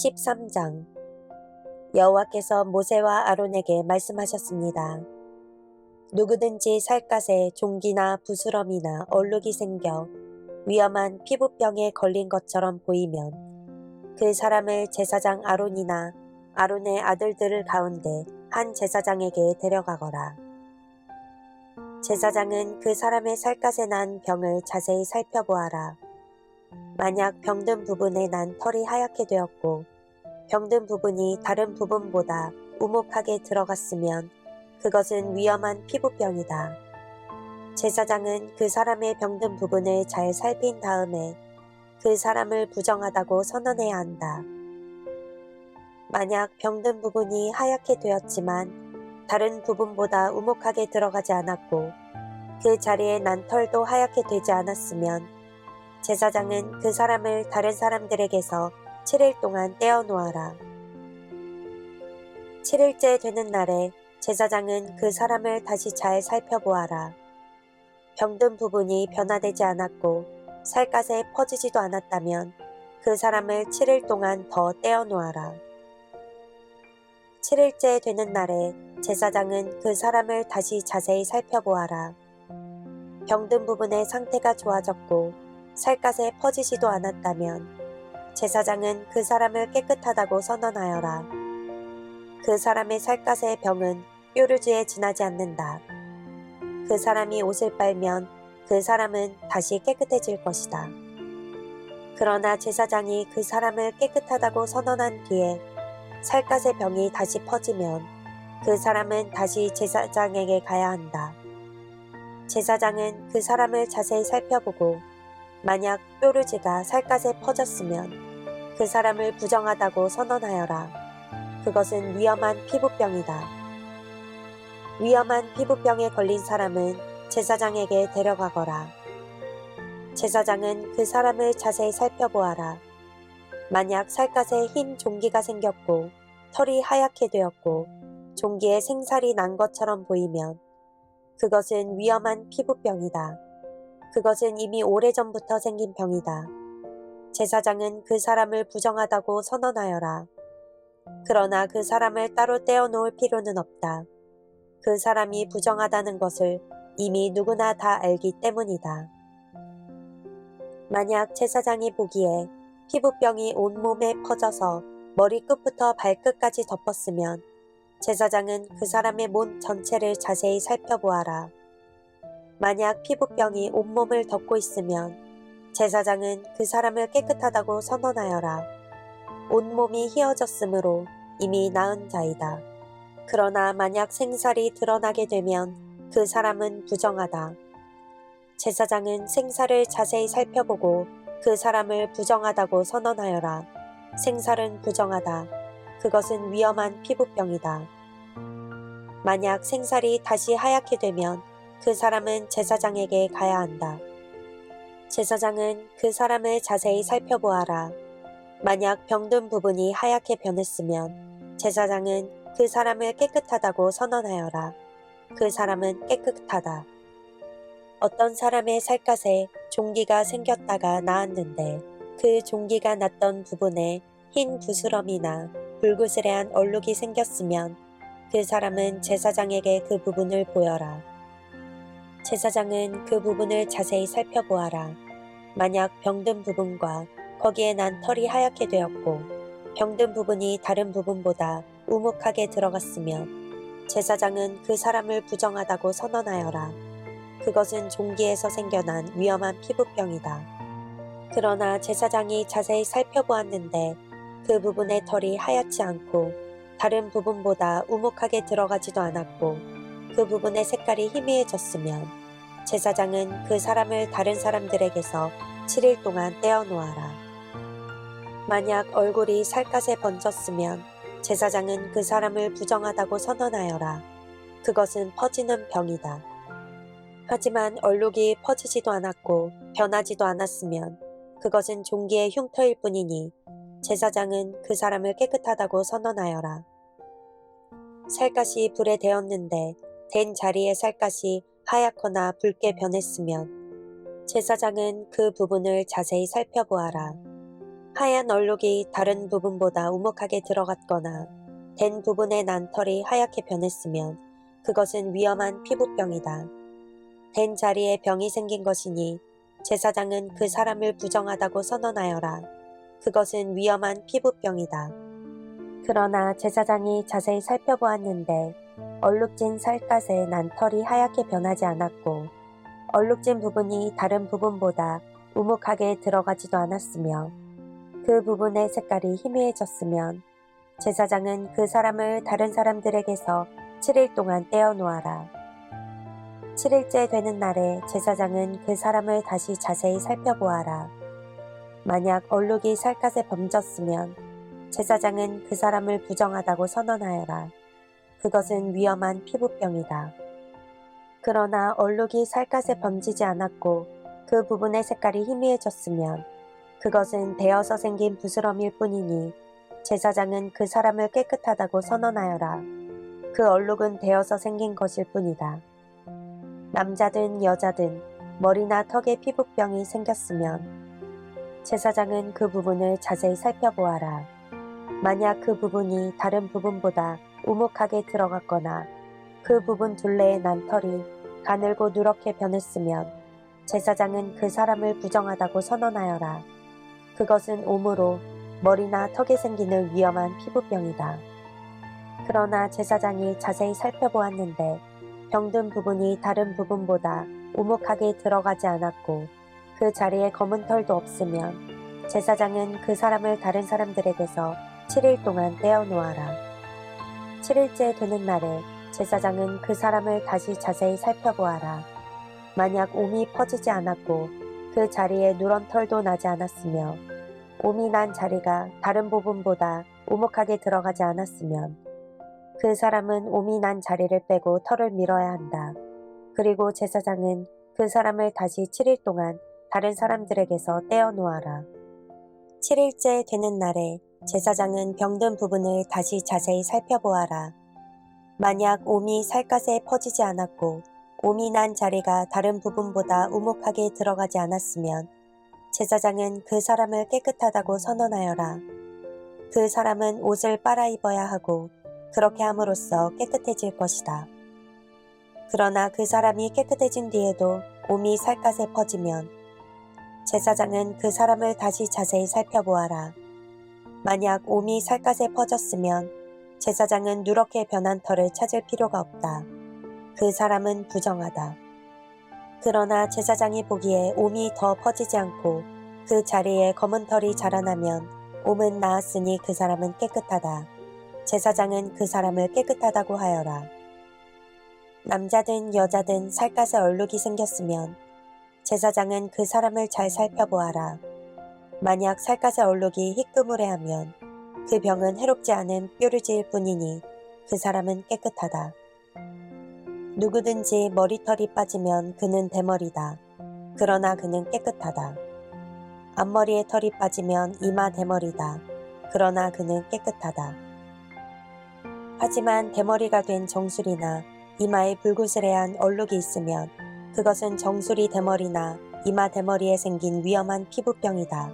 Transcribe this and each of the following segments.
13장. 여호와께서 모세와 아론에게 말씀하셨습니다. 누구든지 살갗에 종기나 부스럼이나 얼룩이 생겨 위험한 피부병에 걸린 것처럼 보이면 그 사람을 제사장 아론이나 아론의 아들들 가운데 한 제사장에게 데려가거라. 제사장은 그 사람의 살갗에 난 병을 자세히 살펴보아라. 만약 병든 부분에 난 털이 하얗게 되었고 병든 부분이 다른 부분보다 우묵하게 들어갔으면 그것은 위험한 피부병이다. 제사장은 그 사람의 병든 부분을 잘 살핀 다음에 그 사람을 부정하다고 선언해야 한다. 만약 병든 부분이 하얗게 되었지만 다른 부분보다 우묵하게 들어가지 않았고 그 자리에 난 털도 하얗게 되지 않았으면 제사장은 그 사람을 다른 사람들에게서 7일 동안 떼어 놓아라. 7일째 되는 날에 제사장은 그 사람을 다시 잘 살펴보아라. 병든 부분이 변화되지 않았고 살갗에 퍼지지도 않았다면 그 사람을 7일 동안 더 떼어 놓아라. 7일째 되는 날에 제사장은 그 사람을 다시 자세히 살펴보아라. 병든 부분의 상태가 좋아졌고 살갗에 퍼지지도 않았다면 제사장은 그 사람을 깨끗하다고 선언하여라. 그 사람의 살갗의 병은 뾰루지에 지나지 않는다. 그 사람이 옷을 빨면 그 사람은 다시 깨끗해질 것이다. 그러나 제사장이 그 사람을 깨끗하다고 선언한 뒤에 살갗의 병이 다시 퍼지면 그 사람은 다시 제사장에게 가야 한다. 제사장은 그 사람을 자세히 살펴보고 만약 뾰루지가 살갗에 퍼졌으면 그 사람을 부정하다고 선언하여라. 그것은 위험한 피부병이다. 위험한 피부병에 걸린 사람은 제사장에게 데려가거라. 제사장은 그 사람을 자세히 살펴보아라. 만약 살갗에 흰 종기가 생겼고 털이 하얗게 되었고 종기에 생살이 난 것처럼 보이면 그것은 위험한 피부병이다. 그것은 이미 오래전부터 생긴 병이다. 제사장은 그 사람을 부정하다고 선언하여라. 그러나 그 사람을 따로 떼어 놓을 필요는 없다. 그 사람이 부정하다는 것을 이미 누구나 다 알기 때문이다. 만약 제사장이 보기에 피부병이 온몸에 퍼져서 머리 끝부터 발끝까지 덮었으면 제사장은 그 사람의 몸 전체를 자세히 살펴보아라. 만약 피부병이 온몸을 덮고 있으면 제사장은 그 사람을 깨끗하다고 선언하여라. 온몸이 휘어졌으므로 이미 나은 자이다. 그러나 만약 생살이 드러나게 되면 그 사람은 부정하다. 제사장은 생살을 자세히 살펴보고 그 사람을 부정하다고 선언하여라. 생살은 부정하다. 그것은 위험한 피부병이다. 만약 생살이 다시 하얗게 되면 그 사람은 제사장에게 가야 한다. 제사장은 그 사람을 자세히 살펴보아라. 만약 병든 부분이 하얗게 변했으면 제사장은 그 사람을 깨끗하다고 선언하여라. 그 사람은 깨끗하다. 어떤 사람의 살갗에 종기가 생겼다가 나았는데 그 종기가 났던 부분에 흰 부스럼이나 불그스레한 얼룩이 생겼으면 그 사람은 제사장에게 그 부분을 보여라. 제사장은 그 부분을 자세히 살펴보아라. 만약 병든 부분과 거기에 난 털이 하얗게 되었고 병든 부분이 다른 부분보다 우묵하게 들어갔으면 제사장은 그 사람을 부정하다고 선언하여라. 그것은 종기에서 생겨난 위험한 피부병이다. 그러나 제사장이 자세히 살펴보았는데 그 부분의 털이 하얗지 않고 다른 부분보다 우묵하게 들어가지도 않았고 그 부분의 색깔이 희미해졌으면 제사장은 그 사람을 다른 사람들에게서 7일 동안 떼어 놓아라. 만약 얼굴이 살갗에 번졌으면 제사장은 그 사람을 부정하다고 선언하여라. 그것은 퍼지는 병이다. 하지만 얼룩이 퍼지지도 않았고 변하지도 않았으면 그것은 종기의 흉터일 뿐이니 제사장은 그 사람을 깨끗하다고 선언하여라. 살갗이 불에 데었는데 댄 자리의 살갗이 하얗거나 붉게 변했으면 제사장은 그 부분을 자세히 살펴보아라. 하얀 얼룩이 다른 부분보다 우묵하게 들어갔거나 된 부분에 난 털이 하얗게 변했으면 그것은 위험한 피부병이다. 된 자리에 병이 생긴 것이니 제사장은 그 사람을 부정하다고 선언하여라. 그것은 위험한 피부병이다. 그러나 제사장이 자세히 살펴보았는데 얼룩진 살갗에 난 털이 하얗게 변하지 않았고 얼룩진 부분이 다른 부분보다 우묵하게 들어가지도 않았으며 그 부분의 색깔이 희미해졌으면 제사장은 그 사람을 다른 사람들에게서 7일 동안 떼어 놓아라. 7일째 되는 날에 제사장은 그 사람을 다시 자세히 살펴보아라. 만약 얼룩이 살갗에 범졌으면 제사장은 그 사람을 부정하다고 선언하여라. 그것은 위험한 피부병이다. 그러나 얼룩이 살갗에 범지지 않았고 그 부분의 색깔이 희미해졌으면 그것은 데어서 생긴 부스럼일 뿐이니 제사장은 그 사람을 깨끗하다고 선언하여라. 그 얼룩은 데어서 생긴 것일 뿐이다. 남자든 여자든 머리나 턱에 피부병이 생겼으면 제사장은 그 부분을 자세히 살펴보아라. 만약 그 부분이 다른 부분보다 우묵하게 들어갔거나 그 부분 둘레에 난 털이 가늘고 누렇게 변했으면 제사장은 그 사람을 부정하다고 선언하여라. 그것은 오므로 머리나 턱에 생기는 위험한 피부병이다. 그러나 제사장이 자세히 살펴보았는데 병든 부분이 다른 부분보다 우묵하게 들어가지 않았고 그 자리에 검은 털도 없으면 제사장은 그 사람을 다른 사람들에게서 7일 동안 떼어 놓아라. 7일째 되는 날에 제사장은 그 사람을 다시 자세히 살펴보아라. 만약 옴이 퍼지지 않았고 그 자리에 누런 털도 나지 않았으며 옴이 난 자리가 다른 부분보다 우묵하게 들어가지 않았으면 그 사람은 옴이 난 자리를 빼고 털을 밀어야 한다. 그리고 제사장은 그 사람을 다시 7일 동안 다른 사람들에게서 떼어 놓아라. 7일째 되는 날에 제사장은 병든 부분을 다시 자세히 살펴보아라. 만약 옴이 살갗에 퍼지지 않았고 옴이 난 자리가 다른 부분보다 우묵하게 들어가지 않았으면 제사장은 그 사람을 깨끗하다고 선언하여라. 그 사람은 옷을 빨아 입어야 하고 그렇게 함으로써 깨끗해질 것이다. 그러나 그 사람이 깨끗해진 뒤에도 옴이 살갗에 퍼지면 제사장은 그 사람을 다시 자세히 살펴보아라. 만약 옴이 살갗에 퍼졌으면 제사장은 누렇게 변한 털을 찾을 필요가 없다. 그 사람은 부정하다. 그러나 제사장이 보기에 옴이 더 퍼지지 않고 그 자리에 검은 털이 자라나면 옴은 나았으니 그 사람은 깨끗하다. 제사장은 그 사람을 깨끗하다고 하여라. 남자든 여자든 살갗에 얼룩이 생겼으면 제사장은 그 사람을 잘 살펴보아라. 만약 살갗에 얼룩이 희끄무레하면 그 병은 해롭지 않은 뾰루지일 뿐이니 그 사람은 깨끗하다. 누구든지 머리털이 빠지면 그는 대머리다. 그러나 그는 깨끗하다. 앞머리에 털이 빠지면 이마 대머리다. 그러나 그는 깨끗하다. 하지만 대머리가 된 정수리나 이마에 불구스레한 얼룩이 있으면 그것은 정수리 대머리나 이마 대머리에 생긴 위험한 피부병이다.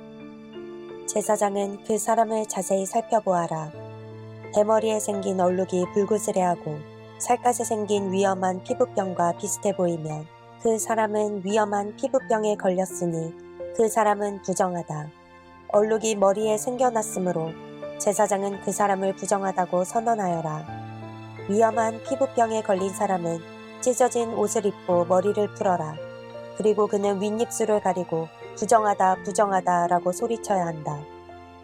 제사장은 그 사람을 자세히 살펴보아라. 대머리에 생긴 얼룩이 불구스레하고 살갗에 생긴 위험한 피부병과 비슷해 보이면 그 사람은 위험한 피부병에 걸렸으니 그 사람은 부정하다. 얼룩이 머리에 생겨났으므로 제사장은 그 사람을 부정하다고 선언하여라. 위험한 피부병에 걸린 사람은 찢어진 옷을 입고 머리를 풀어라. 그리고 그는 윗입술을 가리고 부정하다 부정하다 라고 소리쳐야 한다.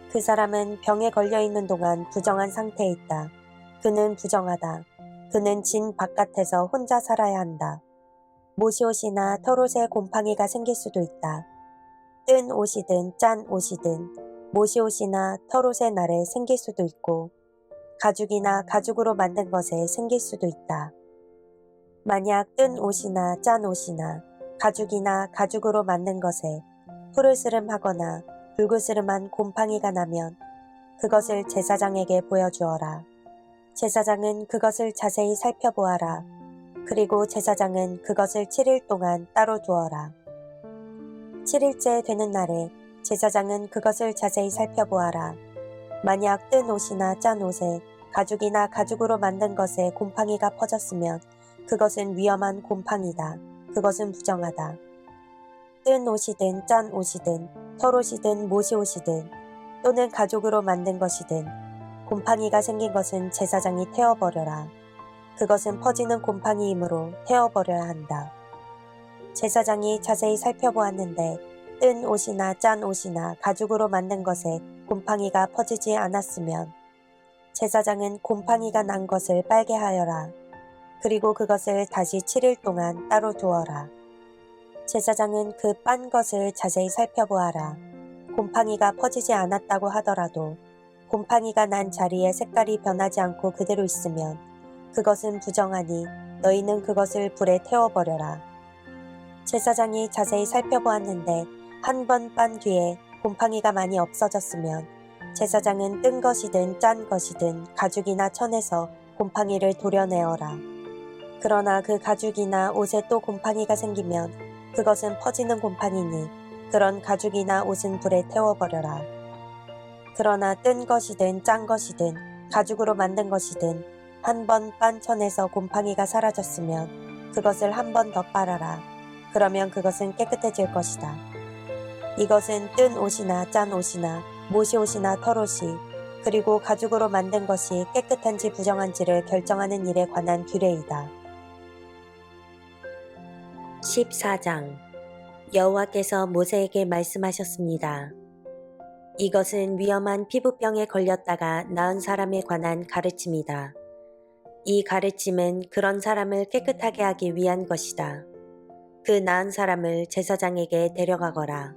그 사람은 병에 걸려있는 동안 부정한 상태에 있다. 그는 부정하다. 그는 진 바깥에서 혼자 살아야 한다. 모시옷이나 털옷에 곰팡이가 생길 수도 있다. 뜬 옷이든 짠 옷이든 모시옷이나 털옷의 날에 생길 수도 있고 가죽이나 가죽으로 만든 것에 생길 수도 있다. 만약 뜬 옷이나 짠 옷이나 가죽이나 가죽으로 만든 것에 푸르스름하거나 불그스름한 곰팡이가 나면 그것을 제사장에게 보여주어라. 제사장은 그것을 자세히 살펴보아라. 그리고 제사장은 그것을 7일 동안 따로 두어라. 7일째 되는 날에 제사장은 그것을 자세히 살펴보아라. 만약 뜬 옷이나 짠 옷에 가죽이나 가죽으로 만든 것에 곰팡이가 퍼졌으면 그것은 위험한 곰팡이다. 그것은 부정하다. 뜬 옷이든 짠 옷이든 털옷이든 모시옷이든 또는 가죽으로 만든 것이든 곰팡이가 생긴 것은 제사장이 태워버려라. 그것은 퍼지는 곰팡이이므로 태워버려야 한다. 제사장이 자세히 살펴보았는데 뜬 옷이나 짠 옷이나 가죽으로 만든 것에 곰팡이가 퍼지지 않았으면 제사장은 곰팡이가 난 것을 빨게 하여라. 그리고 그것을 다시 7일 동안 따로 두어라. 제사장은 그 빤 것을 자세히 살펴보아라. 곰팡이가 퍼지지 않았다고 하더라도 곰팡이가 난 자리에 색깔이 변하지 않고 그대로 있으면 그것은 부정하니 너희는 그것을 불에 태워버려라. 제사장이 자세히 살펴보았는데 한 번 빤 뒤에 곰팡이가 많이 없어졌으면 제사장은 뜬 것이든 짠 것이든 가죽이나 천에서 곰팡이를 도려내어라. 그러나 그 가죽이나 옷에 또 곰팡이가 생기면 그것은 퍼지는 곰팡이니 그런 가죽이나 옷은 불에 태워버려라. 그러나 뜬 것이든 짠 것이든 가죽으로 만든 것이든 한 번 빤 천에서 곰팡이가 사라졌으면 그것을 한 번 더 빨아라. 그러면 그것은 깨끗해질 것이다. 이것은 뜬 옷이나 짠 옷이나 모시옷이나 털옷이 그리고 가죽으로 만든 것이 깨끗한지 부정한지를 결정하는 일에 관한 규례이다. 14장 여호와께서 모세에게 말씀하셨습니다. 이것은 위험한 피부병에 걸렸다가 나은 사람에 관한 가르침이다. 이 가르침은 그런 사람을 깨끗하게 하기 위한 것이다. 그 나은 사람을 제사장에게 데려가거라.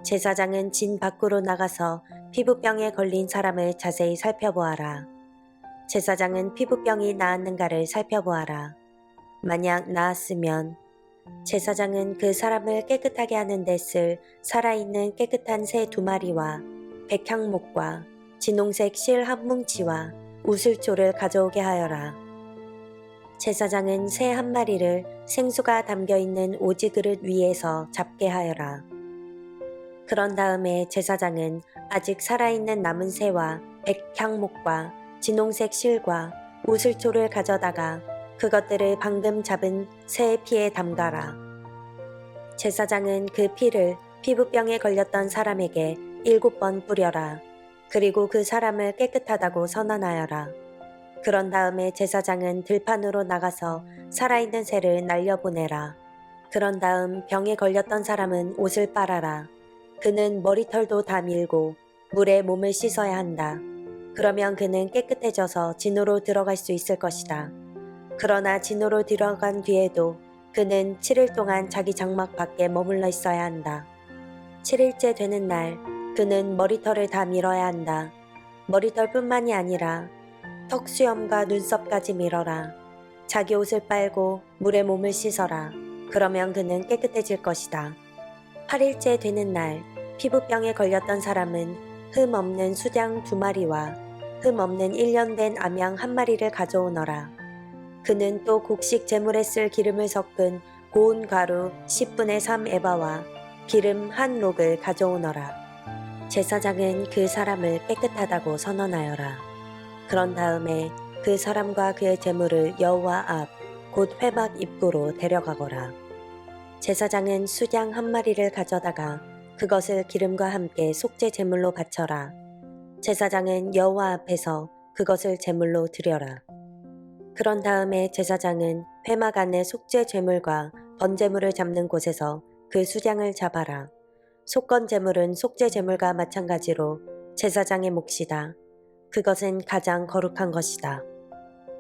제사장은 진 밖으로 나가서 피부병에 걸린 사람을 자세히 살펴보아라. 제사장은 피부병이 나았는가를 살펴보아라. 만약 나았으면 제사장은 그 사람을 깨끗하게 하는 데 쓸 살아있는 깨끗한 새 2마리와 백향목과 진홍색 실 1뭉치와 우슬초를 가져오게 하여라. 제사장은 새 1마리를 생수가 담겨있는 오지그릇 위에서 잡게 하여라. 그런 다음에 제사장은 아직 살아있는 남은 새와 백향목과 진홍색 실과 우슬초를 가져다가 그것들을 방금 잡은 새의 피에 담가라. 제사장은 그 피를 피부병에 걸렸던 사람에게 7번 뿌려라. 그리고 그 사람을 깨끗하다고 선언하여라. 그런 다음에 제사장은 들판으로 나가서 살아있는 새를 날려보내라. 그런 다음 병에 걸렸던 사람은 옷을 빨아라. 그는 머리털도 다 밀고 물에 몸을 씻어야 한다. 그러면 그는 깨끗해져서 진으로 들어갈 수 있을 것이다. 그러나 진으로 들어간 뒤에도 그는 7일 동안 자기 장막 밖에 머물러 있어야 한다. 7일째 되는 날 그는 머리털을 다 밀어야 한다. 머리털뿐만이 아니라 턱수염과 눈썹까지 밀어라. 자기 옷을 빨고 물에 몸을 씻어라. 그러면 그는 깨끗해질 것이다. 8일째 되는 날 피부병에 걸렸던 사람은 흠 없는 수장 2마리와 흠 없는 1년 된 암양 1마리를 가져오너라. 그는 또 곡식 제물에 쓸 기름을 섞은 고운 가루 10분의 3 에바와 기름 1록을 가져오너라. 제사장은 그 사람을 깨끗하다고 선언하여라. 그런 다음에 그 사람과 그의 제물을 여호와 앞 곧 회막 입구로 데려가거라. 제사장은 수양 1마리를 가져다가 그것을 기름과 함께 속죄 제물로 바쳐라. 제사장은 여호와 앞에서 그것을 제물로 드려라. 그런 다음에 제사장은 회막 안에 속죄 제물과 번제물을 잡는 곳에서 그 수장을 잡아라. 속건 제물은 속죄 제물과 마찬가지로 제사장의 몫이다. 그것은 가장 거룩한 것이다.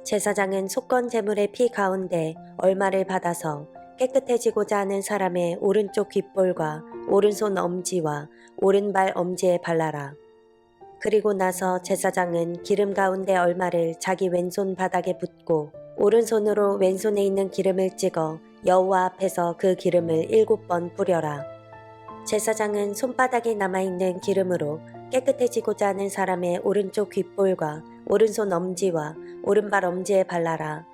제사장은 속건 제물의 피 가운데 얼마를 받아서 깨끗해지고자 하는 사람의 오른쪽 귓볼과 오른손 엄지와 오른발 엄지에 발라라. 그리고 나서 제사장은 기름 가운데 얼마를 자기 왼손 바닥에 붓고 오른손으로 왼손에 있는 기름을 찍어 여호와 앞에서 그 기름을 7번 뿌려라. 제사장은 손바닥에 남아있는 기름으로 깨끗해지고자 하는 사람의 오른쪽 귓볼과 오른손 엄지와 오른발 엄지에 발라라.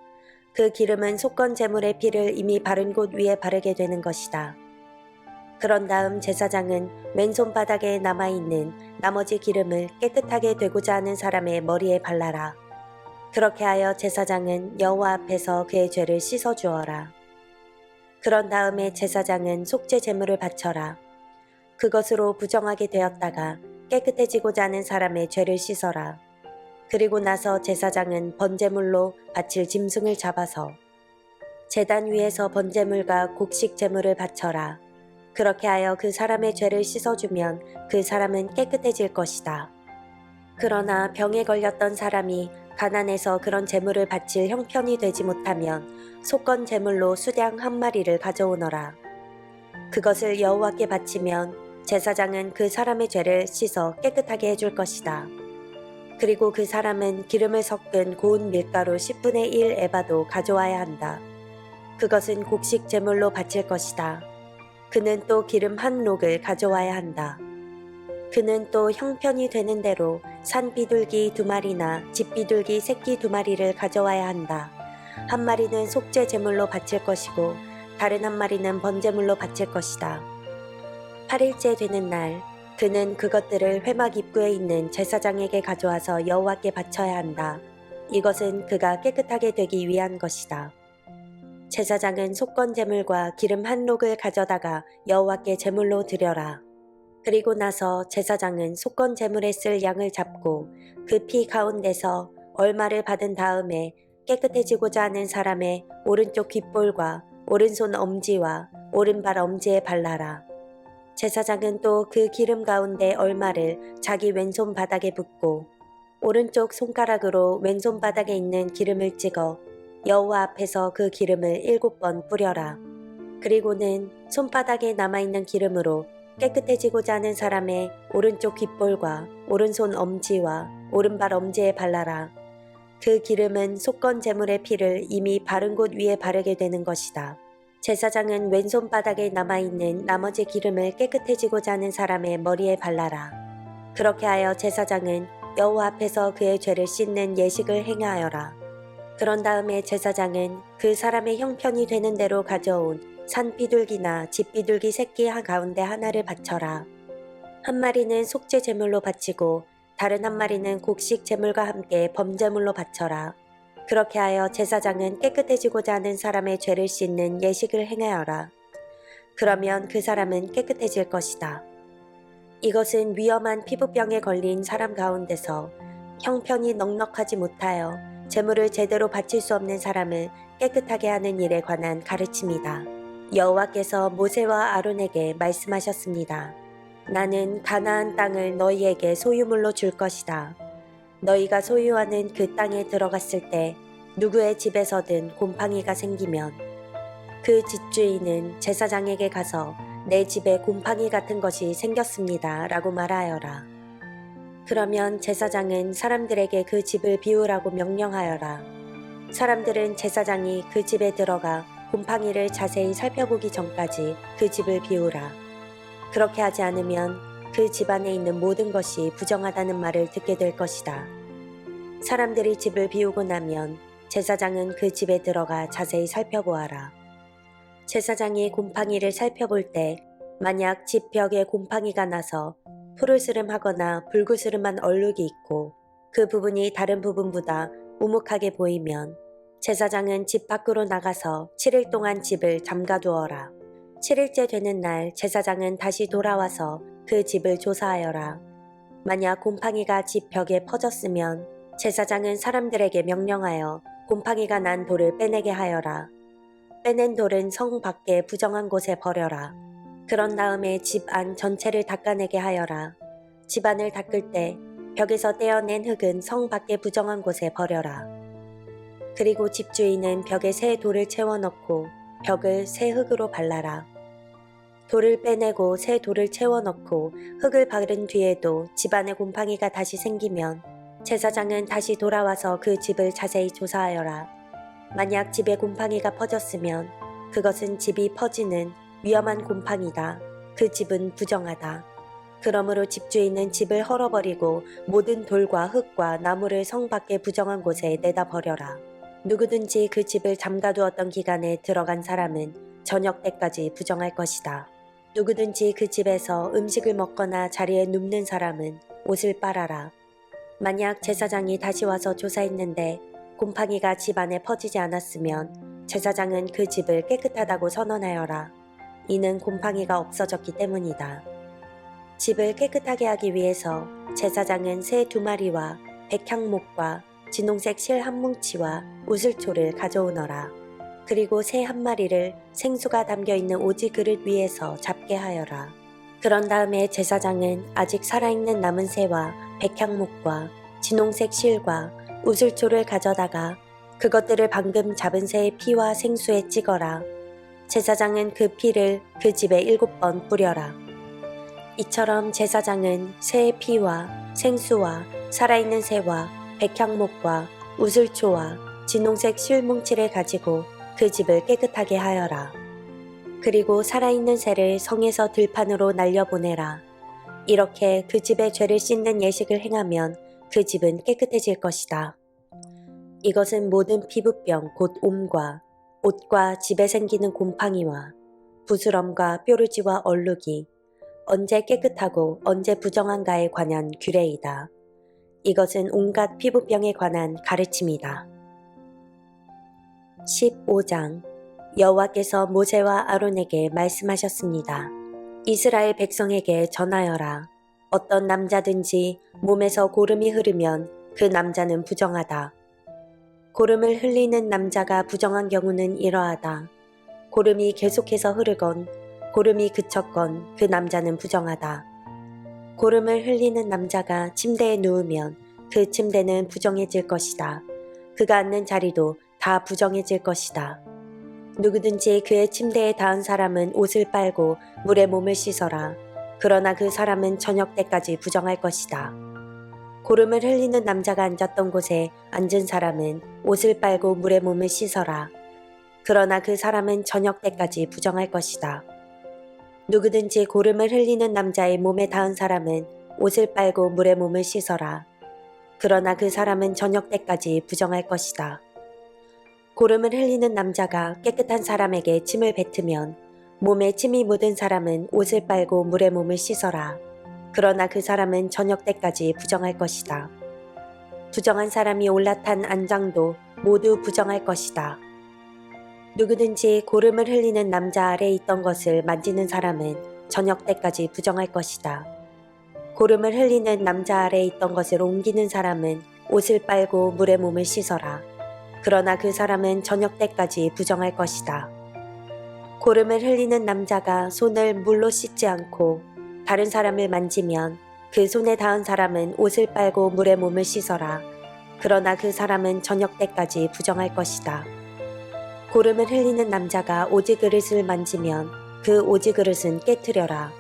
그 기름은 속건 제물의 피를 이미 바른 곳 위에 바르게 되는 것이다. 그런 다음 제사장은 왼손바닥에 남아있는 나머지 기름을 깨끗하게 되고자 하는 사람의 머리에 발라라. 그렇게 하여 제사장은 여호와 앞에서 그의 죄를 씻어주어라. 그런 다음에 제사장은 속죄 제물을 바쳐라. 그것으로 부정하게 되었다가 깨끗해지고자 하는 사람의 죄를 씻어라. 그리고 나서 제사장은 번제물로 바칠 짐승을 잡아서 제단 위에서 번제물과 곡식 제물을 바쳐라. 그렇게 하여 그 사람의 죄를 씻어주면 그 사람은 깨끗해질 것이다. 그러나 병에 걸렸던 사람이 가난해서 그런 제물을 바칠 형편이 되지 못하면 속건 제물로 수량 1마리를 가져오너라. 그것을 여호와께 바치면 제사장은 그 사람의 죄를 씻어 깨끗하게 해줄 것이다. 그리고 그 사람은 기름을 섞은 고운 밀가루 10분의 1 에바도 가져와야 한다. 그것은 곡식 제물로 바칠 것이다. 그는 또 기름 1록을 가져와야 한다. 그는 또 형편이 되는 대로 산 비둘기 2마리나 집 비둘기 새끼 2마리를 가져와야 한다. 1마리는 속죄 제물로 바칠 것이고 다른 1마리는 번제물로 바칠 것이다. 8일째 되는 날 그는 그것들을 회막 입구에 있는 제사장에게 가져와서 여호와께 바쳐야 한다. 이것은 그가 깨끗하게 되기 위한 것이다. 제사장은 속건 제물과 기름 1록을 가져다가 여호와께 제물로 드려라. 그리고 나서 제사장은 속건 제물에 쓸 양을 잡고 그 피 가운데서 얼마를 받은 다음에 깨끗해지고자 하는 사람의 오른쪽 귓볼과 오른손 엄지와 오른발 엄지에 발라라. 제사장은 또 그 기름 가운데 얼마를 자기 왼손 바닥에 붓고 오른쪽 손가락으로 왼손 바닥에 있는 기름을 찍어 여호와 앞에서 그 기름을 7번 뿌려라. 그리고는 손바닥에 남아있는 기름으로 깨끗해지고자 하는 사람의 오른쪽 귓볼과 오른손 엄지와 오른발 엄지에 발라라. 그 기름은 속건 제물의 피를 이미 바른 곳 위에 바르게 되는 것이다. 제사장은 왼손 바닥에 남아있는 나머지 기름을 깨끗해지고자 하는 사람의 머리에 발라라. 그렇게 하여 제사장은 여호와 앞에서 그의 죄를 씻는 예식을 행하여라. 그런 다음에 제사장은 그 사람의 형편이 되는 대로 가져온 산 비둘기나 집 비둘기 새끼 가운데 하나를 바쳐라. 1마리는 속죄 제물로 바치고 다른 1마리는 곡식 제물과 함께 범제물로 바쳐라. 그렇게 하여 제사장은 깨끗해지고자 하는 사람의 죄를 씻는 예식을 행하여라. 그러면 그 사람은 깨끗해질 것이다. 이것은 위험한 피부병에 걸린 사람 가운데서 형편이 넉넉하지 못하여 제물을 제대로 바칠 수 없는 사람을 깨끗하게 하는 일에 관한 가르침이다. 여호와께서 모세와 아론에게 말씀하셨습니다. 나는 가나안 땅을 너희에게 소유물로 줄 것이다. 너희가 소유하는 그 땅에 들어갔을 때 누구의 집에서든 곰팡이가 생기면 그 집주인은 제사장에게 가서 내 집에 곰팡이 같은 것이 생겼습니다 라고 말하여라. 그러면 제사장은 사람들에게 그 집을 비우라고 명령하여라. 사람들은 제사장이 그 집에 들어가 곰팡이를 자세히 살펴보기 전까지 그 집을 비우라. 그렇게 하지 않으면 그 집안에 있는 모든 것이 부정하다는 말을 듣게 될 것이다. 사람들이 집을 비우고 나면 제사장은 그 집에 들어가 자세히 살펴보아라. 제사장이 곰팡이를 살펴볼 때 만약 집 벽에 곰팡이가 나서 푸르스름하거나 붉으스름한 얼룩이 있고 그 부분이 다른 부분보다 우묵하게 보이면 제사장은 집 밖으로 나가서 7일 동안 집을 잠가두어라. 7일째 되는 날 제사장은 다시 돌아와서 그 집을 조사하여라. 만약 곰팡이가 집 벽에 퍼졌으면 제사장은 사람들에게 명령하여 곰팡이가 난 돌을 빼내게 하여라. 빼낸 돌은 성 밖에 부정한 곳에 버려라. 그런 다음에 집 안 전체를 닦아내게 하여라. 집 안을 닦을 때 벽에서 떼어낸 흙은 성 밖에 부정한 곳에 버려라. 그리고 집주인은 벽에 새 돌을 채워넣고 벽을 새 흙으로 발라라. 돌을 빼내고 새 돌을 채워넣고 흙을 바른 뒤에도 집안에 곰팡이가 다시 생기면 제사장은 다시 돌아와서 그 집을 자세히 조사하여라. 만약 집에 곰팡이가 퍼졌으면 그것은 집이 퍼지는 위험한 곰팡이다. 그 집은 부정하다. 그러므로 집주인은 집을 헐어버리고 모든 돌과 흙과 나무를 성 밖의 부정한 곳에 내다 버려라. 누구든지 그 집을 잠가두었던 기간에 들어간 사람은 저녁 때까지 부정할 것이다. 누구든지 그 집에서 음식을 먹거나 자리에 눕는 사람은 옷을 빨아라. 만약 제사장이 다시 와서 조사했는데 곰팡이가 집 안에 퍼지지 않았으면 제사장은 그 집을 깨끗하다고 선언하여라. 이는 곰팡이가 없어졌기 때문이다. 집을 깨끗하게 하기 위해서 제사장은 새 2마리와 백향목과 진홍색 실 1뭉치와 우슬초를 가져오너라. 그리고 새 1마리를 생수가 담겨있는 오지 그릇 위에서 잡게 하여라. 그런 다음에 제사장은 아직 살아있는 남은 새와 백향목과 진홍색 실과 우슬초를 가져다가 그것들을 방금 잡은 새의 피와 생수에 찍어라. 제사장은 그 피를 그 집에 7번 뿌려라. 이처럼 제사장은 새의 피와 생수와 살아있는 새와 백향목과 우슬초와 진홍색 실뭉치를 가지고 그 집을 깨끗하게 하여라. 그리고 살아있는 새를 성에서 들판으로 날려보내라. 이렇게 그 집의 죄를 씻는 예식을 행하면 그 집은 깨끗해질 것이다. 이것은 모든 피부병 곧 옴과 옷과 집에 생기는 곰팡이와 부스럼과 뾰루지와 얼룩이 언제 깨끗하고 언제 부정한가에 관한 규례이다. 이것은 온갖 피부병에 관한 가르침이다. 15장 여호와께서 모세와 아론에게 말씀하셨습니다. 이스라엘 백성에게 전하여라. 어떤 남자든지 몸에서 고름이 흐르면 그 남자는 부정하다. 고름을 흘리는 남자가 부정한 경우는 이러하다. 고름이 계속해서 흐르건 고름이 그쳤건 그 남자는 부정하다. 고름을 흘리는 남자가 침대에 누우면 그 침대는 부정해질 것이다. 그가 앉는 자리도 다 부정해질 것이다. 누구든지 그의 침대에 닿은 사람은 옷을 빨고 물에 몸을 씻어라. 그러나 그 사람은 저녁 때까지 부정할 것이다. 고름을 흘리는 남자가 앉았던 곳에 앉은 사람은 옷을 빨고 물에 몸을 씻어라. 그러나 그 사람은 저녁 때까지 부정할 것이다. 누구든지 고름을 흘리는 남자의 몸에 닿은 사람은 옷을 빨고 물에 몸을 씻어라. 그러나 그 사람은 저녁 때까지 부정할 것이다. 고름을 흘리는 남자가 깨끗한 사람에게 침을 뱉으면 몸에 침이 묻은 사람은 옷을 빨고 물에 몸을 씻어라. 그러나 그 사람은 저녁 때까지 부정할 것이다. 부정한 사람이 올라탄 안장도 모두 부정할 것이다. 누구든지 고름을 흘리는 남자 아래에 있던 것을 만지는 사람은 저녁 때까지 부정할 것이다. 고름을 흘리는 남자 아래에 있던 것을 옮기는 사람은 옷을 빨고 물에 몸을 씻어라. 그러나 그 사람은 저녁 때까지 부정할 것이다. 고름을 흘리는 남자가 손을 물로 씻지 않고 다른 사람을 만지면 그 손에 닿은 사람은 옷을 빨고 물에 몸을 씻어라. 그러나 그 사람은 저녁 때까지 부정할 것이다. 고름을 흘리는 남자가 오지 그릇을 만지면 그 오지 그릇은 깨트려라.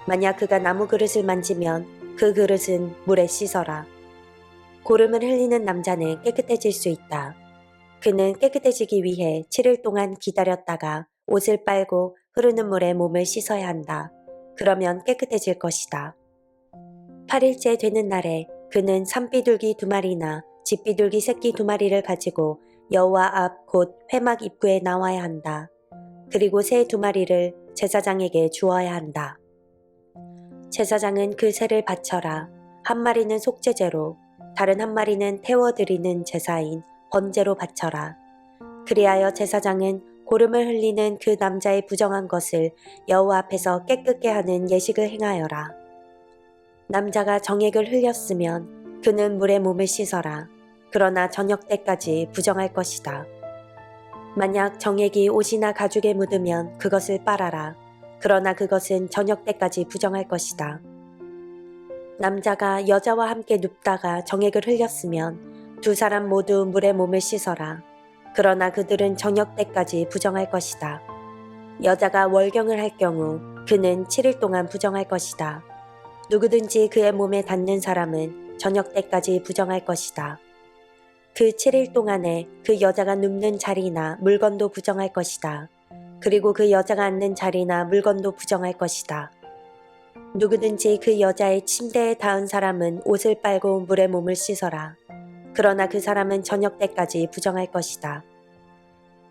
만약 그가 나무 그릇을 만지면 그 그릇은 물에 씻어라. 고름을 흘리는 남자는 깨끗해질 수 있다. 그는 깨끗해지기 위해 7일 동안 기다렸다가 옷을 빨고 흐르는 물에 몸을 씻어야 한다. 그러면 깨끗해질 것이다. 8일째 되는 날에 그는 산비둘기 2마리나 집비둘기 새끼 2마리를 가지고 여호와 앞 곧 회막 입구에 나와야 한다. 그리고 새 2마리를 제사장에게 주어야 한다. 제사장은 그 새를 바쳐라. 1마리는 속죄제로, 다른 1마리는 태워드리는 제사인 번제로 바쳐라. 그리하여 제사장은 고름을 흘리는 그 남자의 부정한 것을 여호와 앞에서 깨끗게 하는 예식을 행하여라. 남자가 정액을 흘렸으면 그는 물에 몸을 씻어라. 그러나 저녁 때까지 부정할 것이다. 만약 정액이 옷이나 가죽에 묻으면 그것을 빨아라. 그러나 그것은 저녁 때까지 부정할 것이다. 남자가 여자와 함께 눕다가 정액을 흘렸으면 2 사람 모두 물에 몸을 씻어라. 그러나 그들은 저녁 때까지 부정할 것이다. 여자가 월경을 할 경우 그는 7일 동안 부정할 것이다. 누구든지 그의 몸에 닿는 사람은 저녁 때까지 부정할 것이다. 그 7일 동안에 그 여자가 눕는 자리나 물건도 부정할 것이다. 그리고 그 여자가 앉는 자리나 물건도 부정할 것이다. 누구든지 그 여자의 침대에 닿은 사람은 옷을 빨고 물에 몸을 씻어라. 그러나 그 사람은 저녁 때까지 부정할 것이다.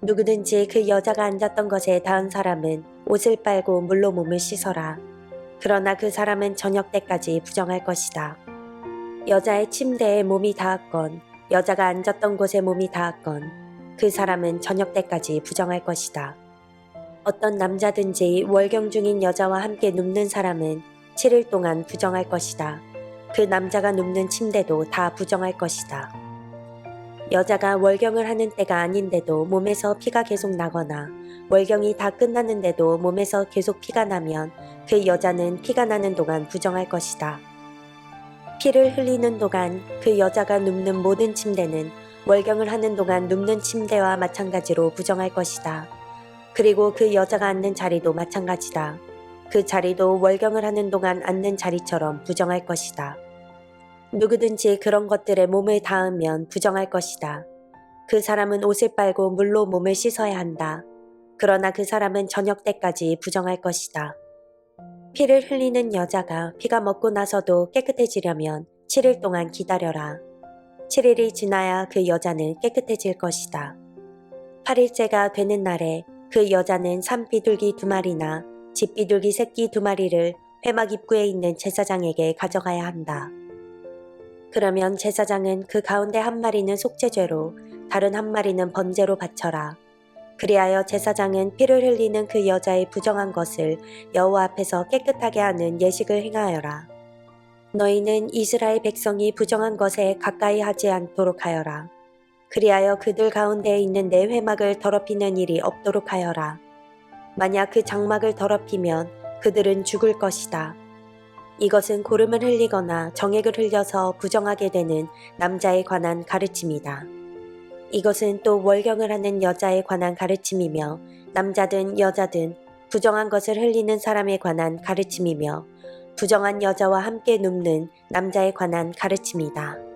누구든지 그 여자가 앉았던 것에 닿은 사람은 옷을 빨고 물로 몸을 씻어라. 그러나 그 사람은 저녁 때까지 부정할 것이다. 여자의 침대에 몸이 닿았건 여자가 앉았던 곳에 몸이 닿았건 그 사람은 저녁 때까지 부정할 것이다. 어떤 남자든지 월경 중인 여자와 함께 눕는 사람은 7일 동안 부정할 것이다. 그 남자가 눕는 침대도 다 부정할 것이다. 여자가 월경을 하는 때가 아닌데도 몸에서 피가 계속 나거나 월경이 다 끝났는데도 몸에서 계속 피가 나면 그 여자는 피가 나는 동안 부정할 것이다. 피를 흘리는 동안 그 여자가 눕는 모든 침대는 월경을 하는 동안 눕는 침대와 마찬가지로 부정할 것이다. 그리고 그 여자가 앉는 자리도 마찬가지다. 그 자리도 월경을 하는 동안 앉는 자리처럼 부정할 것이다. 누구든지 그런 것들에 몸을 닿으면 부정할 것이다. 그 사람은 옷을 빨고 물로 몸을 씻어야 한다. 그러나 그 사람은 저녁 때까지 부정할 것이다. 피를 흘리는 여자가 피가 먹고 나서도 깨끗해지려면 7일 동안 기다려라. 7일이 지나야 그 여자는 깨끗해질 것이다. 8일째가 되는 날에 그 여자는 산비둘기 2마리나 집비둘기 새끼 2마리를 회막 입구에 있는 제사장에게 가져가야 한다. 그러면 제사장은 그 가운데 1마리는 속죄죄로 다른 1마리는 번제로 바쳐라. 그리하여 제사장은 피를 흘리는 그 여자의 부정한 것을 여호와 앞에서 깨끗하게 하는 예식을 행하여라. 너희는 이스라엘 백성이 부정한 것에 가까이 하지 않도록 하여라. 그리하여 그들 가운데에 있는 내 회막을 더럽히는 일이 없도록 하여라. 만약 그 장막을 더럽히면 그들은 죽을 것이다. 이것은 고름을 흘리거나 정액을 흘려서 부정하게 되는 남자에 관한 가르침이다. 이것은 또 월경을 하는 여자에 관한 가르침이며 남자든 여자든 부정한 것을 흘리는 사람에 관한 가르침이며 부정한 여자와 함께 눕는 남자에 관한 가르침이다.